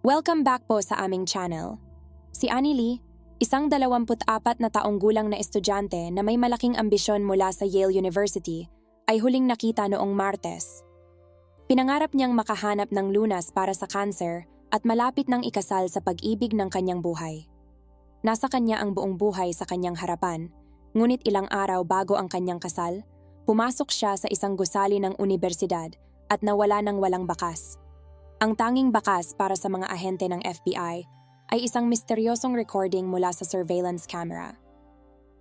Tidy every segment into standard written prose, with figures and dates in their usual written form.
Welcome back po sa aming channel. Si Annie Lee, isang 24 na taong gulang na estudyante na may malaking ambisyon mula sa Yale University, ay huling nakita noong Martes. Pinangarap niyang makahanap ng lunas para sa cancer at malapit ng ikasal sa pag-ibig ng kanyang buhay. Nasa kanya ang buong buhay sa kanyang harapan, ngunit ilang araw bago ang kanyang kasal, pumasok siya sa isang gusali ng unibersidad at nawala ng walang bakas. Ang tanging bakas para sa mga ahente ng FBI ay isang misteryosong recording mula sa surveillance camera.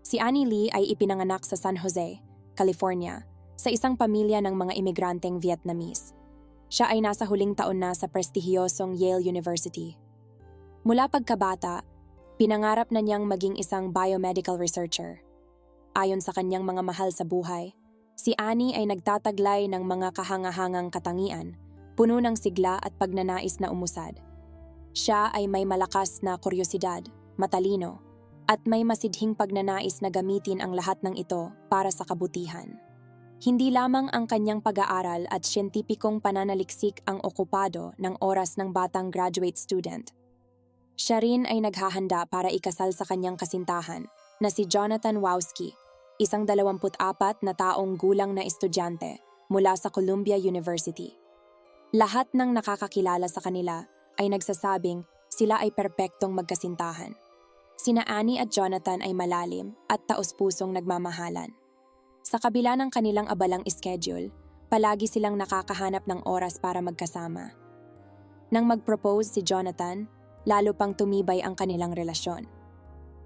Si Annie Lee ay ipinanganak sa San Jose, California, sa isang pamilya ng mga imigranteng Vietnamese. Siya ay nasa huling taon na sa prestihiyosong Yale University. Mula pagkabata, pinangarap na niyang maging isang biomedical researcher. Ayon sa kanyang mga mahal sa buhay, si Annie ay nagtataglay ng mga kahangahangang katangian, puno ng sigla at pagnanais na umusad. Siya ay may malakas na kuryosidad, matalino, at may masidhing pagnanais na gamitin ang lahat ng ito para sa kabutihan. Hindi lamang ang kanyang pag-aaral at siyentipikong pananaliksik ang okupado ng oras ng batang graduate student. Siya rin ay naghahanda para ikasal sa kanyang kasintahan na si Jonathan Wowski, isang 24 na taong gulang na estudyante mula sa Columbia University. Lahat ng nakakakilala sa kanila ay nagsasabing sila ay perpektong magkasintahan. Sina Annie at Jonathan ay malalim at taos-pusong nagmamahalan. Sa kabila ng kanilang abalang schedule, palagi silang nakakahanap ng oras para magkasama. Nang mag-propose si Jonathan, lalo pang tumibay ang kanilang relasyon.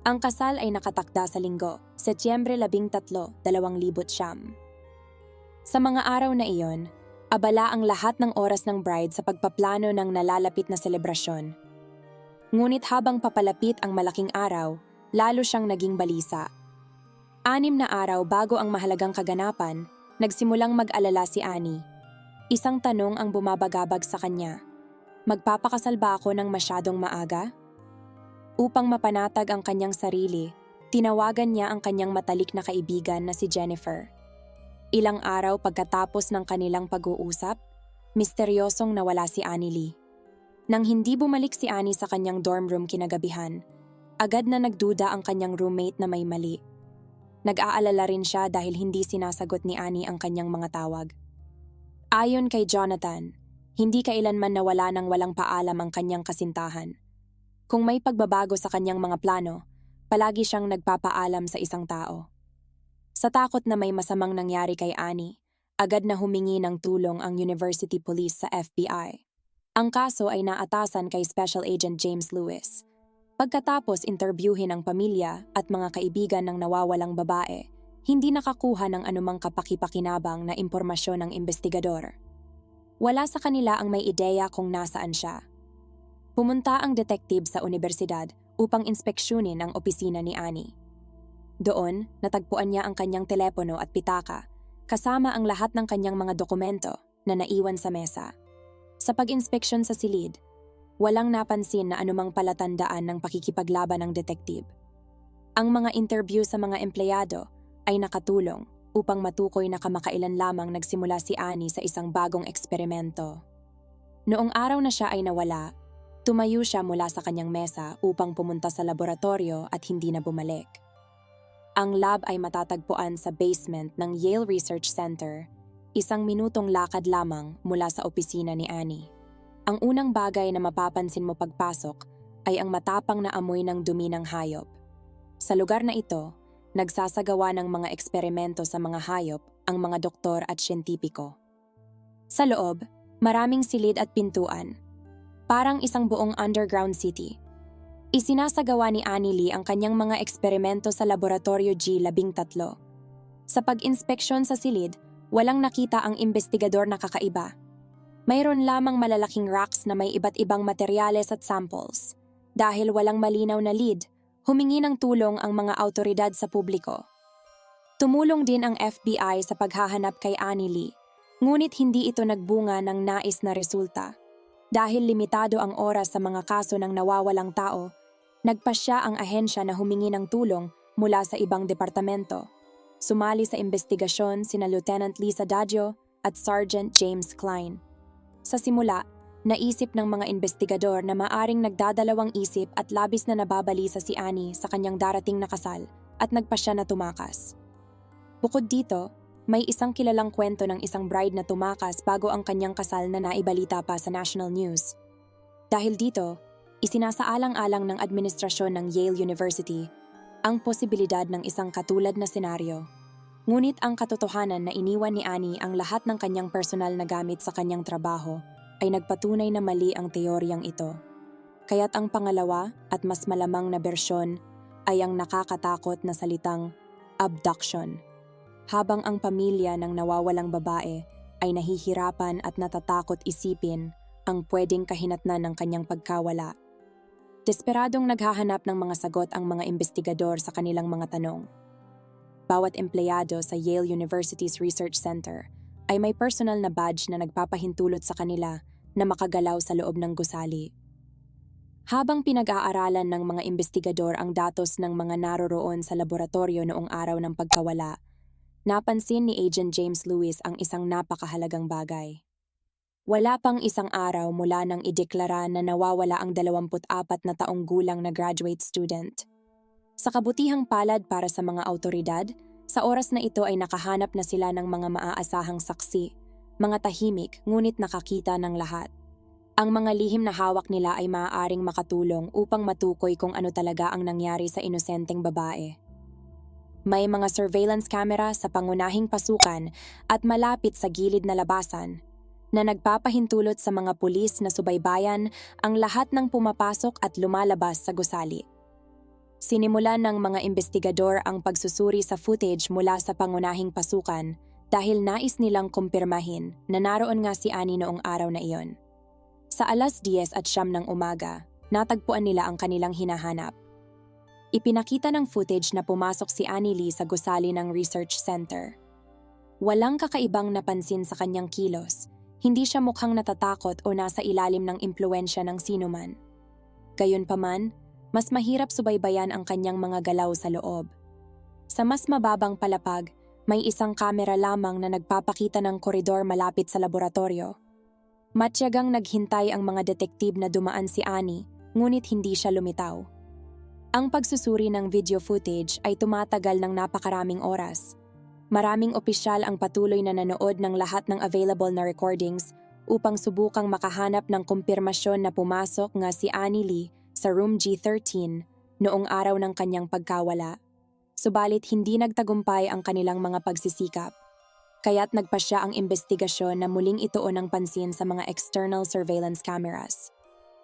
Ang kasal ay nakatakda sa Linggo, Setyembre 13, 2009. Sa mga araw na iyon, abala ang lahat ng oras ng bride sa pagpaplano ng nalalapit na selebrasyon. Ngunit habang papalapit ang malaking araw, lalo siyang naging balisa. 6 na araw bago ang mahalagang kaganapan, nagsimulang mag-alala si Annie. Isang tanong ang bumabagabag sa kanya. Magpapakasal ba ako ng masyadong maaga? Upang mapanatag ang kanyang sarili, tinawagan niya ang kanyang matalik na kaibigan na si Jennifer. Ilang araw pagkatapos ng kanilang pag-uusap, misteryosong nawala si Annie Lee. Nang hindi bumalik si Annie sa kanyang dorm room kinagabihan, agad na nagduda ang kanyang roommate na may mali. Nag-aalala rin siya dahil hindi sinasagot ni Annie ang kanyang mga tawag. Ayon kay Jonathan, hindi kailanman nawala ng walang paalam ang kanyang kasintahan. Kung may pagbabago sa kanyang mga plano, palagi siyang nagpapaalam sa isang tao. Sa takot na may masamang nangyari kay Annie, agad na humingi ng tulong ang University Police sa FBI. Ang kaso ay naatasan kay Special Agent James Lewis. Pagkatapos interbyuhin ang pamilya at mga kaibigan ng nawawalang babae, hindi nakakuha ng anumang kapaki-pakinabang na impormasyon ng investigador. Wala sa kanila ang may ideya kung nasaan siya. Pumunta ang detective sa universidad upang inspeksyonin ang opisina ni Annie. Doon, natagpuan niya ang kanyang telepono at pitaka, kasama ang lahat ng kanyang mga dokumento na naiwan sa mesa. Sa pag-inspeksyon sa silid, walang napansin na anumang palatandaan ng pakikipaglaban ng detective. Ang mga interview sa mga empleyado ay nakatulong upang matukoy na kamakailan lamang nagsimula si Annie sa isang bagong eksperimento. Noong araw na siya ay nawala, tumayo siya mula sa kanyang mesa upang pumunta sa laboratorio at hindi na bumalik. Ang lab ay matatagpuan sa basement ng Yale Research Center, 1 minutong lakad lamang mula sa opisina ni Annie. Ang unang bagay na mapapansin mo pagpasok ay ang matapang na amoy ng dumi ng hayop. Sa lugar na ito, nagsasagawa ng mga eksperimento sa mga hayop ang mga doktor at siyentipiko. Sa loob, maraming silid at pintuan. Parang isang buong underground city. Isinasagawa ni Annie Lee ang kanyang mga eksperimento sa Laboratorio G13. Sa pag-inspeksyon sa silid, walang nakita ang investigador na kakaiba. Mayroon lamang malalaking racks na may iba't ibang materyales at samples. Dahil walang malinaw na lead, humingi ng tulong ang mga awtoridad sa publiko. Tumulong din ang FBI sa paghahanap kay Annie Lee, ngunit hindi ito nagbunga ng nais na resulta. Dahil limitado ang oras sa mga kaso ng nawawalang tao, nagpasya ang ahensya na humingi ng tulong mula sa ibang departamento. Sumali sa investigasyon sina Lieutenant Lisa Daggio at Sergeant James Klein. Sa simula, Naisip ng mga investigador na maaring nagdadalawang isip at labis na nababalisa si Annie sa kanyang darating na kasal at nagpasya na tumakas. Bukod dito, may isang kilalang kwento ng isang bride na tumakas bago ang kanyang kasal na naibalita pa sa national news. Dahil dito, isinasaalang-alang ng administrasyon ng Yale University ang posibilidad ng isang katulad na senaryo. Ngunit ang katotohanan na iniwan ni Annie ang lahat ng kanyang personal na gamit sa kanyang trabaho ay nagpatunay na mali ang teoryang ito. Kaya't ang pangalawa at mas malamang na bersyon ay ang nakakatakot na salitang abduction. Habang ang pamilya ng nawawalang babae ay nahihirapan at natatakot isipin ang pwedeng kahinatnan ng kanyang pagkawala. Desperadong naghahanap ng mga sagot ang mga investigador sa kanilang mga tanong. Bawat empleyado sa Yale University's Research Center ay may personal na badge na nagpapahintulot sa kanila na makagalaw sa loob ng gusali. Habang pinag-aaralan ng mga investigador ang datos ng mga naroroon sa laboratorio noong araw ng pagkawala, napansin ni Agent James Lewis ang isang napakahalagang bagay. Wala pang isang araw mula nang ideklara na nawawala ang 24 na taong gulang na graduate student. Sa kabutihang palad para sa mga awtoridad, sa oras na ito ay nakahanap na sila ng mga maaasahang saksi, mga tahimik ngunit nakakita ng lahat. Ang mga lihim na hawak nila ay maaaring makatulong upang matukoy kung ano talaga ang nangyari sa inosenteng babae. May mga surveillance camera sa pangunahing pasukan at malapit sa gilid na labasan na nagpapahintulot sa mga pulis na subaybayan ang lahat ng pumapasok at lumalabas sa gusali. Sinimulan ng mga investigador ang pagsusuri sa footage mula sa pangunahing pasukan dahil nais nilang kumpirmahin na naroon nga si Annie noong araw na iyon. Sa 10:09 ng umaga, natagpuan nila ang kanilang hinahanap. Ipinakita ng footage na pumasok si Annie Lee sa gusali ng research center. Walang kakaibang napansin sa kanyang kilos, hindi siya mukhang natatakot o nasa ilalim ng impluwensya ng sinuman. Gayunpaman, mas mahirap subaybayan ang kanyang mga galaw sa loob. Sa mas mababang palapag, may isang kamera lamang na nagpapakita ng koridor malapit sa laboratorio. Matyagang naghintay ang mga detektib na dumaan si Annie, ngunit hindi siya lumitaw. Ang pagsusuri ng video footage ay tumatagal ng napakaraming oras. Maraming opisyal ang patuloy na nanood ng lahat ng available na recordings upang subukang makahanap ng kumpirmasyon na pumasok nga si Annie Lee sa room G13 noong araw ng kanyang pagkawala. Subalit hindi nagtagumpay ang kanilang mga pagsisikap. Kaya't nagpasya ang investigasyon na muling ituon ng pansin sa mga external surveillance cameras.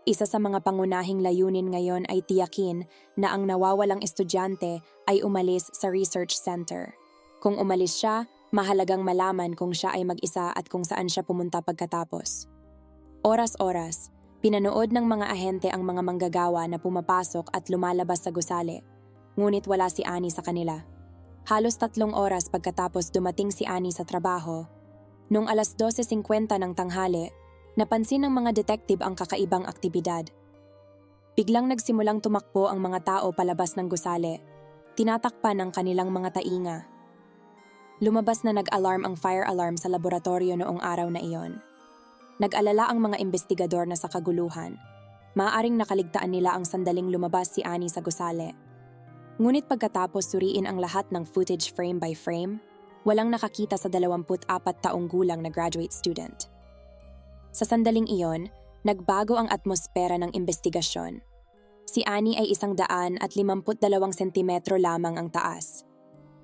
Isa sa mga pangunahing layunin ngayon ay tiyakin na ang nawawalang estudyante ay umalis sa research center. Kung umalis siya, mahalagang malaman kung siya ay mag-isa at kung saan siya pumunta pagkatapos. Oras-oras, pinanood ng mga ahente ang mga manggagawa na pumapasok at lumalabas sa gusali, ngunit wala si Annie sa kanila. Halos 3 oras pagkatapos dumating si Annie sa trabaho, noong 12:50 ng tanghali, napansin ng mga detective ang kakaibang aktibidad. Biglang nagsimulang tumakbo ang mga tao palabas ng gusali, tinatakpan ang kanilang mga tainga. Lumabas na nag-alarm ang fire alarm sa laboratorio noong araw na iyon. Nag-alala ang mga investigador na sa kaguluhan. Maaaring nakaligtaan nila ang sandaling lumabas si Annie sa gusali. Ngunit pagkatapos suriin ang lahat ng footage frame by frame, walang nakakita sa 24 taong gulang na graduate student. Sa sandaling iyon, nagbago ang atmosfera ng investigasyon. Si Annie ay 152 sentimetro lamang ang taas.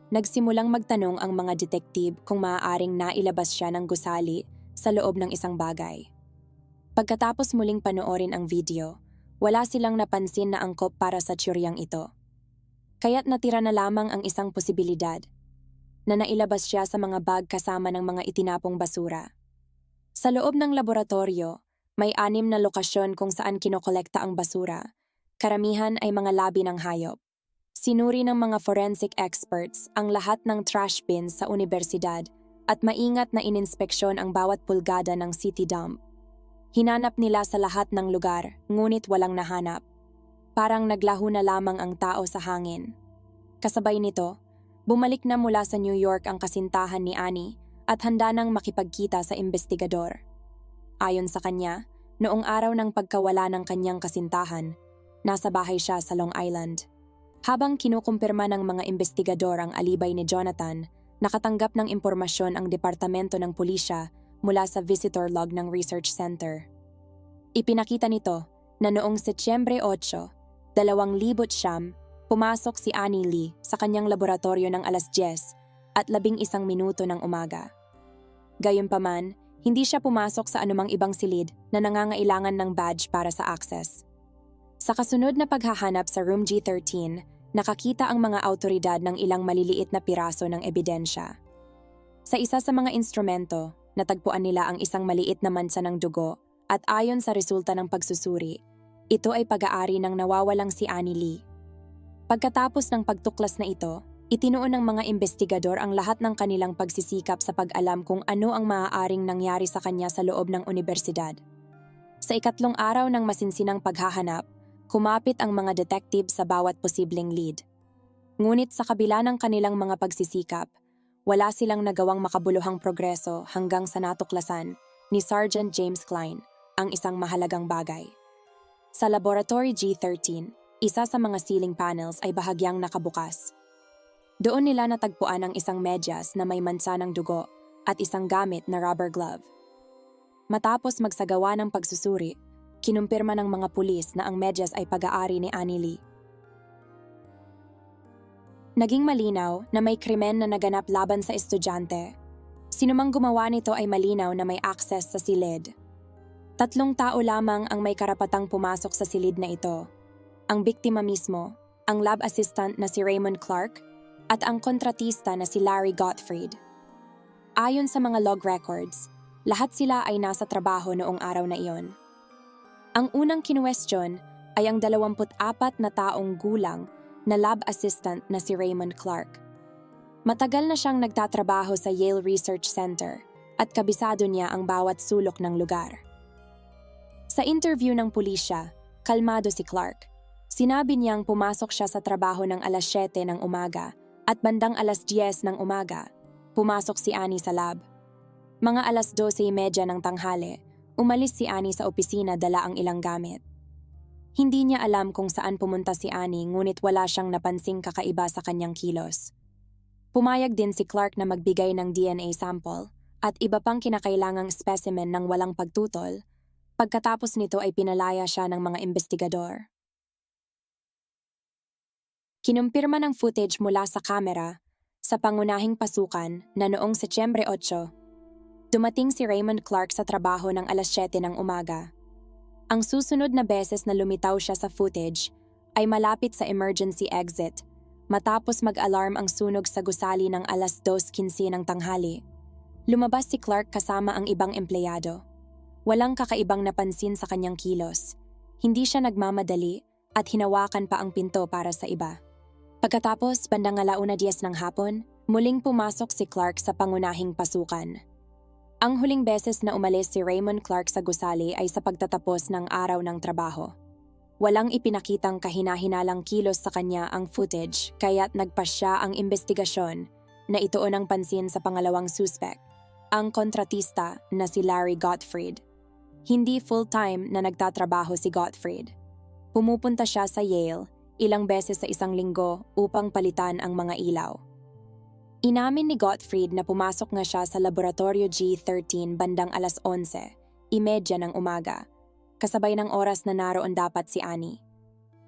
Nagsimulang magtanong ang mga detektib kung maaaring nailabas siya ng gusali sa loob ng isang bagay. Pagkatapos muling panoorin ang video, wala silang napansin na angkop para sa tsuryang ito. Kaya't natira na lamang ang isang posibilidad, na nailabas siya sa mga bag kasama ng mga itinapong basura. Sa loob ng laboratorio, may 6 na lokasyon kung saan kinokolekta ang basura. Karamihan ay mga labi ng hayop. Sinuri ng mga forensic experts ang lahat ng trash bins sa universidad at maingat na ininspeksyon ang bawat pulgada ng city dump. Hinanap nila sa lahat ng lugar, ngunit walang nahanap. Parang naglaho na lamang ang tao sa hangin. Kasabay nito, bumalik na mula sa New York ang kasintahan ni Annie at handa nang makipagkita sa investigador. Ayon sa kanya, Noong araw ng pagkawala ng kanyang kasintahan, nasa bahay siya sa Long Island. Habang kinukumpirma ng mga investigador ang alibay ni Jonathan, nakatanggap ng impormasyon ang Departamento ng Pulisya mula sa visitor log ng Research Center. Ipinakita nito na noong Setyembre 8, 2009, pumasok si Annie Lee sa kanyang laboratorio ng alas 10 at 11 minuto ng umaga. Gayunpaman, hindi siya pumasok sa anumang ibang silid na nangangailangan ng badge para sa access. Sa kasunod na paghahanap sa Room G13, nakakita ang mga awtoridad ng ilang maliliit na piraso ng ebidensya. Sa isa sa mga instrumento, natagpuan nila ang isang maliit na mansa ng dugo at ayon sa resulta ng pagsusuri, ito ay pag-aari ng nawawalang si Annie Lee. Pagkatapos ng pagtuklas na ito, itinuon ng mga investigador ang lahat ng kanilang pagsisikap sa pag-alam kung ano ang maaaring nangyari sa kanya sa loob ng unibersidad. Sa ikatlong araw ng masinsinang paghahanap, kumapit ang mga detective sa bawat posibleng lead. Ngunit sa kabila ng kanilang mga pagsisikap, wala silang nagawang makabuluhang progreso hanggang sa natuklasan ni Sergeant James Klein ang isang mahalagang bagay. Sa Laboratory G13, isa sa mga ceiling panels ay bahagyang nakabukas. Doon nila natagpuan ang isang medyas na may mansa ng dugo at isang gamit na rubber glove. Matapos magsagawa ng pagsusuri, kinumpirma ng mga pulis na ang medyas ay pag-aari ni Annie Lee. Naging malinaw na may krimen na naganap laban sa estudyante. Sinumang gumawa nito ay malinaw na may access sa silid. 3 tao lamang ang may karapatang pumasok sa silid na ito. Ang biktima mismo, ang lab assistant na si Raymond Clark, at ang kontratista na si Larry Gottfried. Ayon sa mga log records, lahat sila ay nasa trabaho noong araw na iyon. Ang unang kinuwestiyon ay ang 24 na taong gulang na lab assistant na si Raymond Clark. Matagal na siyang nagtatrabaho sa Yale Research Center at kabisado niya ang bawat sulok ng lugar. Sa interview ng pulisya, kalmado si Clark. Sinabi niyang pumasok siya sa trabaho ng alas 7 ng umaga at bandang alas 10 ng umaga, pumasok si Annie sa lab. Mga alas 12:30 ng tanghali, umalis si Annie sa opisina dala ang ilang gamit. Hindi niya alam kung saan pumunta si Annie ngunit wala siyang napansing kakaiba sa kanyang kilos. Pumayag din si Clark na magbigay ng DNA sample at iba pang kinakailangang specimen ng walang pagtutol. Pagkatapos nito ay pinalaya siya ng mga investigador. Kinumpirma ng footage mula sa kamera sa pangunahing pasukan na noong Setyembre 8, dumating si Raymond Clark sa trabaho ng alas 7 ng umaga. Ang susunod na beses na lumitaw siya sa footage ay malapit sa emergency exit matapos mag-alarm ang sunog sa gusali ng alas 2:15 ng tanghali. Lumabas si Clark kasama ang ibang empleyado. Walang kakaibang napansin sa kanyang kilos. Hindi siya nagmamadali at hinawakan pa ang pinto para sa iba. Pagkatapos, bandang 1:10 ng hapon, muling pumasok si Clark sa pangunahing pasukan. Ang huling beses na umalis si Raymond Clark sa gusali ay sa pagtatapos ng araw ng trabaho. Walang ipinakitang kahina-hinalang kilos sa kanya ang footage kaya't nagpasya ang investigasyon na ituon ang pansin sa pangalawang suspect, ang kontratista na si Larry Gottfried. Hindi full-time na nagtatrabaho si Gottfried. Pumupunta siya sa Yale ilang beses sa isang linggo upang palitan ang mga ilaw. Inamin ni Gottfried na pumasok nga siya sa Laboratorio G13 bandang alas 11:30 ng umaga, kasabay ng oras na naroon dapat si Annie.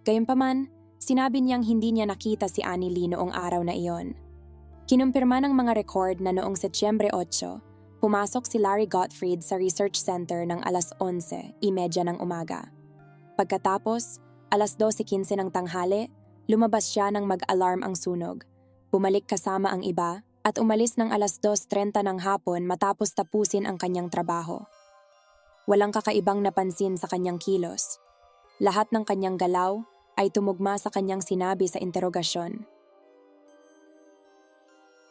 Gayunpaman, sinabi niyang hindi niya nakita si Annie Lee noong araw na iyon. Kinumpirma ng mga record na noong Setyembre 8, pumasok si Larry Gottfried sa Research Center ng alas 11:30 ng umaga. Pagkatapos, alas 12:15 ng tanghali, lumabas siya nang mag-alarm ang sunog. Bumalik kasama ang iba at umalis ng alas 2:30 ng hapon matapos tapusin ang kanyang trabaho. Walang kakaibang napansin sa kanyang kilos. Lahat ng kanyang galaw ay tumugma sa kanyang sinabi sa interogasyon.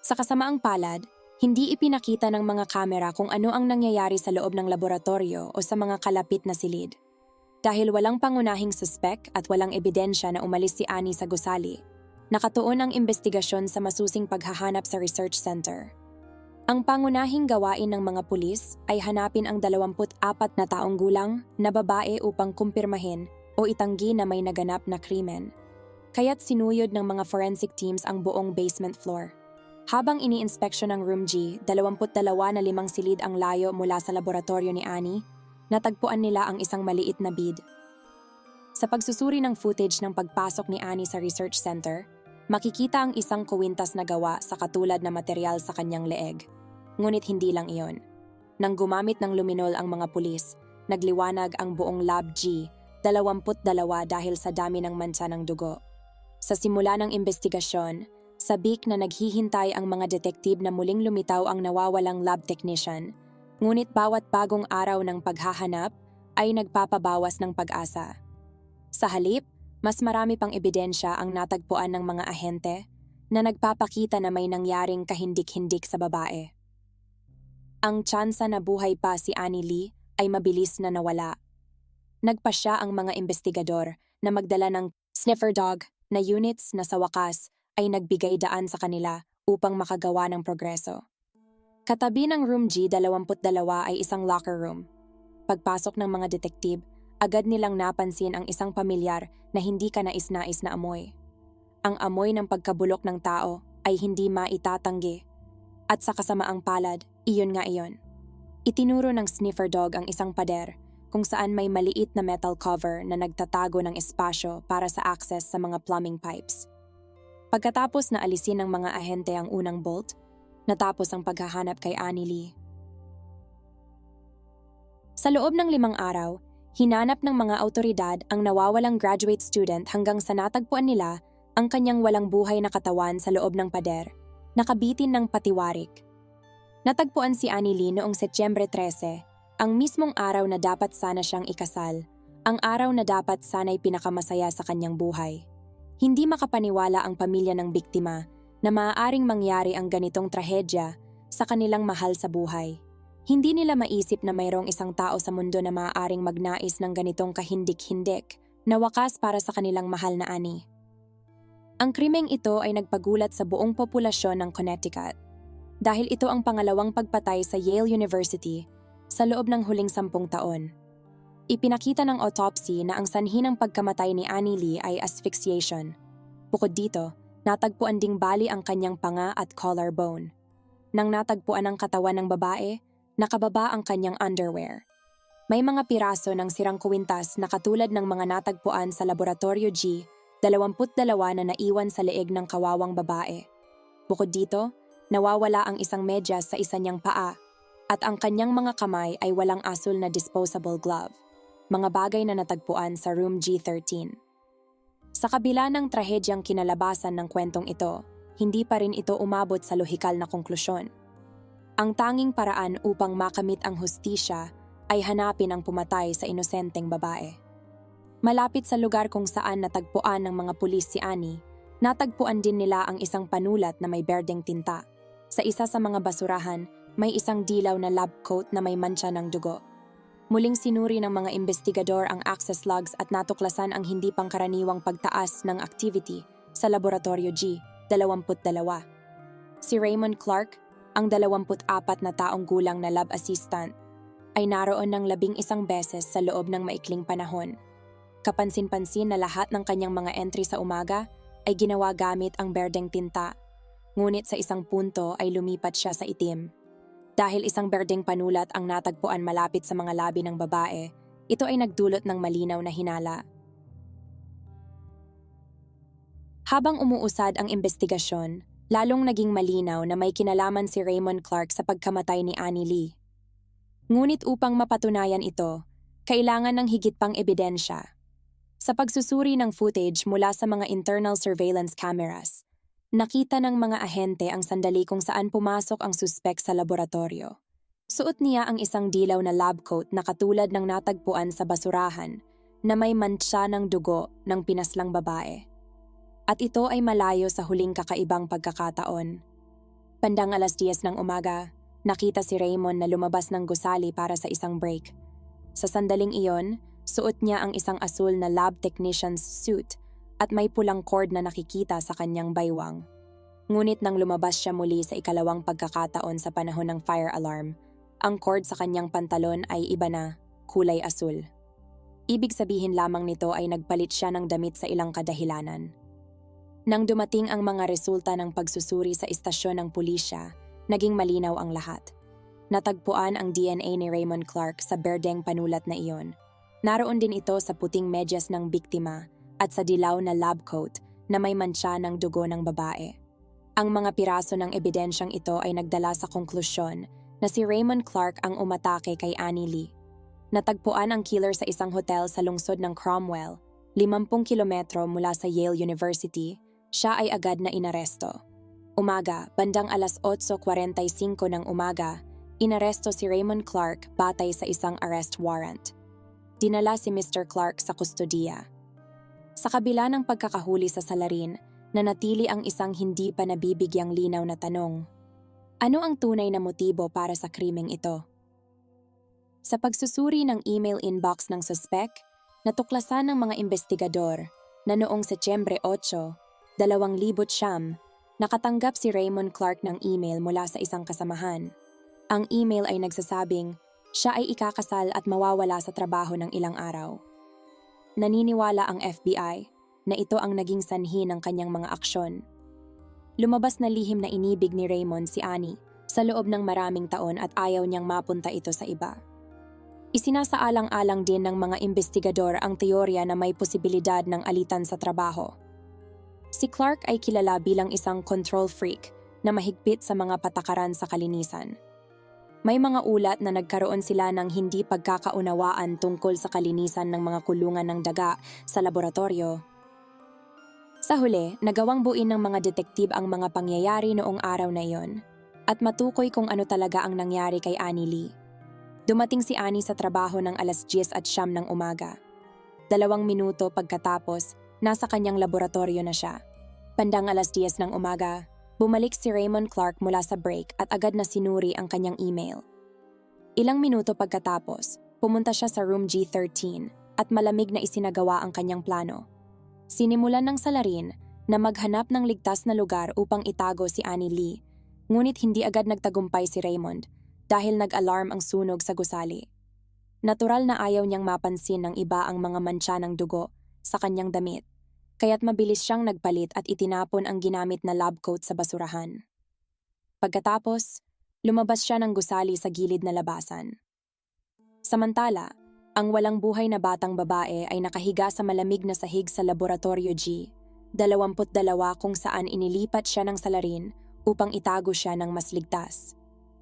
Sa kasamaang palad, hindi ipinakita ng mga kamera kung ano ang nangyayari sa loob ng laboratorio o sa mga kalapit na silid. Dahil walang pangunahing suspek at walang ebidensya na umalis si Annie sa gusali, nakatuon ang investigasyon sa masusing paghahanap sa research center. Ang pangunahing gawain ng mga pulis ay hanapin ang 24 na taong gulang na babae upang kumpirmahin o itanggi na may naganap na krimen. Kaya't sinuyod ng mga forensic teams ang buong basement floor. Habang ini-inspeksyon ng Room G, 22 na 5 silid ang layo mula sa laboratorio ni Annie, natagpuan nila ang isang maliit na bead. Sa pagsusuri ng footage ng pagpasok ni Annie sa research center, makikita ang isang kuwintas na gawa sa katulad na material sa kanyang leeg. Ngunit hindi lang iyon. Nang gumamit ng luminol ang mga pulis, nagliwanag ang buong Lab G, 22 dahil sa dami ng mancha ng dugo. Sa simula ng investigasyon, sabik na naghihintay ang mga detektib na muling lumitaw ang nawawalang lab technician, ngunit bawat bagong araw ng paghahanap ay nagpapabawas ng pag-asa. Sa halip, mas marami pang ebidensya ang natagpuan ng mga ahente na nagpapakita na may nangyaring kahindik-hindik sa babae. Ang tsansa na buhay pa si Annie Lee ay mabilis na nawala. Nagpasya ang mga investigador na magdala ng sniffer dog na units na sa wakas ay nagbigay daan sa kanila upang makagawa ng progreso. Katabi ng Room G, 22 ay isang locker room. Pagpasok ng mga detektib, agad nilang napansin ang isang pamilyar na hindi kanais-nais na amoy. Ang amoy ng pagkabulok ng tao ay hindi maitatanggi. At sa kasamaang palad, iyon nga iyon. Itinuro ng sniffer dog ang isang pader kung saan may maliit na metal cover na nagtatago ng espasyo para sa access sa mga plumbing pipes. Pagkatapos na alisin ng mga ahente ang unang bolt, natapos ang paghahanap kay Annie Lee. Sa loob ng 5 araw, hinanap ng mga awtoridad ang nawawalang graduate student hanggang sa natagpuan nila ang kanyang walang buhay na katawan sa loob ng pader, nakabitin ng patiwarik. Natagpuan si Annie Lee noong Setyembre 13, ang mismong araw na dapat sana siyang ikasal, ang araw na dapat sana'y pinakamasaya sa kanyang buhay. Hindi makapaniwala ang pamilya ng biktima na maaaring mangyari ang ganitong trahedya sa kanilang mahal sa buhay. Hindi nila maisip na mayroong isang tao sa mundo na maaaring magnais ng ganitong kahindik-hindik na wakas para sa kanilang mahal na Annie. Ang krimeng ito ay nagpagulat sa buong populasyon ng Connecticut dahil ito ang pangalawang pagpatay sa Yale University sa loob ng huling 10 taon. Ipinakita ng autopsy na ang sanhi ng pagkamatay ni Annie Lee ay asphyxiation. Bukod dito, natagpuan ding bali ang kanyang panga at collarbone. Nang natagpuan ang katawan ng babae, nakababa ang kanyang underwear. May mga piraso ng sirang kuwintas na katulad ng mga natagpuan sa Laboratorio G, 22 na naiwan sa leeg ng kawawang babae. Bukod dito, nawawala ang isang medyas sa isa niyang paa at ang kanyang mga kamay ay walang asul na disposable glove, mga bagay na natagpuan sa Room G13. Sa kabila ng trahedyang kinalabasan ng kwentong ito, hindi pa rin ito umabot sa lohikal na konklusyon. Ang tanging paraan upang makamit ang hustisya ay hanapin ang pumatay sa inosenteng babae. Malapit sa lugar kung saan natagpuan ng mga pulis si Annie, natagpuan din nila ang isang panulat na may berdeng tinta. Sa isa sa mga basurahan, may isang dilaw na lab coat na may mancha ng dugo. Muling sinuri ng mga investigador ang access logs at natuklasan ang hindi pangkaraniwang pagtaas ng activity sa Laboratorio G, 22. Si Raymond Clark, ang 24 na taong gulang na lab assistant, ay naroon ng 11 beses sa loob ng maikling panahon. Kapansin-pansin na lahat ng kanyang mga entry sa umaga ay ginawa gamit ang berdeng tinta, ngunit sa isang punto ay lumipat siya sa itim. Dahil isang berdeng panulat ang natagpuan malapit sa mga labi ng babae, ito ay nagdulot ng malinaw na hinala. Habang umuusad ang investigasyon, lalong naging malinaw na may kinalaman si Raymond Clark sa pagkamatay ni Annie Lee. Ngunit upang mapatunayan ito, kailangan ng higit pang ebidensya. Sa pagsusuri ng footage mula sa mga internal surveillance cameras, nakita ng mga ahente ang sandali kung saan pumasok ang suspek sa laboratorio. Suot niya ang isang dilaw na lab coat na katulad ng natagpuan sa basurahan na may mantsa ng dugo ng pinaslang babae. At ito ay malayo sa huling kakaibang pagkakataon. Bandang 10:00 ng umaga, nakita si Raymond na lumabas ng gusali para sa isang break. Sa sandaling iyon, suot niya ang isang asul na lab technician's suit at may pulang cord na nakikita sa kanyang baywang. Ngunit nang lumabas siya muli sa ikalawang pagkakataon sa panahon ng fire alarm, ang cord sa kanyang pantalon ay iba na, kulay asul. Ibig sabihin lamang nito ay nagpalit siya ng damit sa ilang kadahilanan. Nang dumating ang mga resulta ng pagsusuri sa istasyon ng pulisya, naging malinaw ang lahat. Natagpuan ang DNA ni Raymond Clark sa berdeng panulat na iyon. Naroon din ito sa puting medyas ng biktima at sa dilaw na lab coat na may mantsa ng dugo ng babae. Ang mga piraso ng ebidensyang ito ay nagdala sa konklusyon na si Raymond Clark ang umatake kay Annie Lee. Natagpuan ang killer sa isang hotel sa lungsod ng Cromwell, 50 kilometro mula sa Yale University. Siya ay agad na inaresto. Umaga, bandang alas 8:45 ng umaga, inaresto si Raymond Clark batay sa isang arrest warrant. Dinala si Mr. Clark sa kustodiya. Sa kabila ng pagkakahuli sa salarin, nanatili ang isang hindi pa nabibigyang linaw na tanong. Ano ang tunay na motibo para sa krimeng ito? Sa pagsusuri ng email inbox ng suspek, natuklasan ng mga investigador na noong Setyembre 8, 2009, nakatanggap si Raymond Clark ng email mula sa isang kasamahan. Ang email ay nagsasabing siya ay ikakasal at mawawala sa trabaho ng ilang araw. Naniniwala ang FBI na ito ang naging sanhi ng kanyang mga aksyon. Lumabas na lihim na inibig ni Raymond si Annie sa loob ng maraming taon at ayaw niyang mapunta ito sa iba. Isinasaalang-alang din ng mga investigador ang teorya na may posibilidad ng alitan sa trabaho. Si Clark ay kilala bilang isang control freak na mahigpit sa mga patakaran sa kalinisan. May mga ulat na nagkaroon sila ng hindi pagkakaunawaan tungkol sa kalinisan ng mga kulungan ng daga sa laboratorio. Sa huli, nagawang buuin ng mga detektib ang mga pangyayari noong araw na iyon at matukoy kung ano talaga ang nangyari kay Annie Lee. Dumating si Annie sa trabaho ng alas 10:09 ng umaga. 2 minuto pagkatapos, nasa kanyang laboratorio na siya. Bandang alas 10 ng umaga, bumalik si Raymond Clark mula sa break at agad na sinuri ang kanyang email. Ilang minuto pagkatapos, pumunta siya sa room G13 at malamig na isinagawa ang kanyang plano. Sinimulan ng salarin na maghanap ng ligtas na lugar upang itago si Annie Lee, ngunit hindi agad nagtagumpay si Raymond dahil nag-alarm ang sunog sa gusali. Natural na ayaw niyang mapansin ng iba ang mga mantsa ng dugo sa kanyang damit, kaya't mabilis siyang nagpalit at itinapon ang ginamit na lab coat sa basurahan. Pagkatapos, lumabas siya ng gusali sa gilid na labasan. Samantala, ang walang buhay na batang babae ay nakahiga sa malamig na sahig sa Laboratorio G, 22 kung saan inilipat siya ng salarin upang itago siya ng mas ligtas.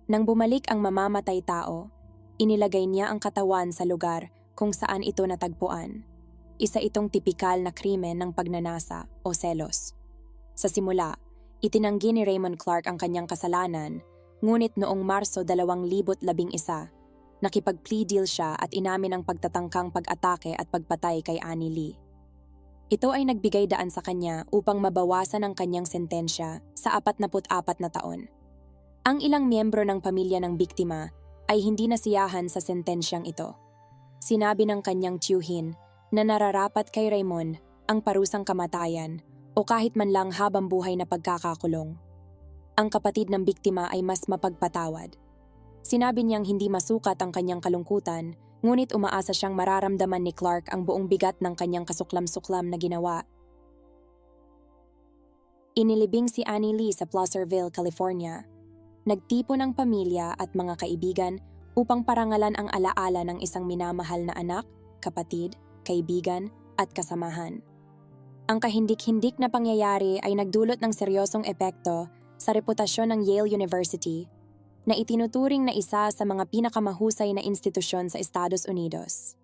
Nang bumalik ang mamamatay tao, inilagay niya ang katawan sa lugar kung saan ito natagpuan. Isa itong tipikal na krimen ng pagnanasa o selos. Sa simula, itinanggi ni Raymond Clark ang kanyang kasalanan, ngunit noong Marso 2011, nakipag-plea deal siya at inamin ang pagtatangkang pag-atake at pagpatay kay Annie Lee. Ito ay nagbigay daan sa kanya upang mabawasan ang kanyang sentensya sa 44 na taon. Ang ilang miyembro ng pamilya ng biktima ay hindi nasiyahan sa sentensyang ito. Sinabi ng kanyang tiyuhin na nararapat kay Raymond ang parusang kamatayan o kahit man lang habang buhay na pagkakakulong. Ang kapatid ng biktima ay mas mapagpatawad. Sinabi niyang hindi masukat ang kanyang kalungkutan, ngunit umaasa siyang mararamdaman ni Clark ang buong bigat ng kanyang kasuklam-suklam na ginawa. Inilibing si Annie Lee sa Placerville, California. Nagtipon ang pamilya at mga kaibigan upang parangalan ang alaala ng isang minamahal na anak, kapatid, kaibigan at kasamahan. Ang kahindik-hindik na pangyayari ay nagdulot ng seryosong epekto sa reputasyon ng Yale University na itinuturing na isa sa mga pinakamahusay na institusyon sa Estados Unidos.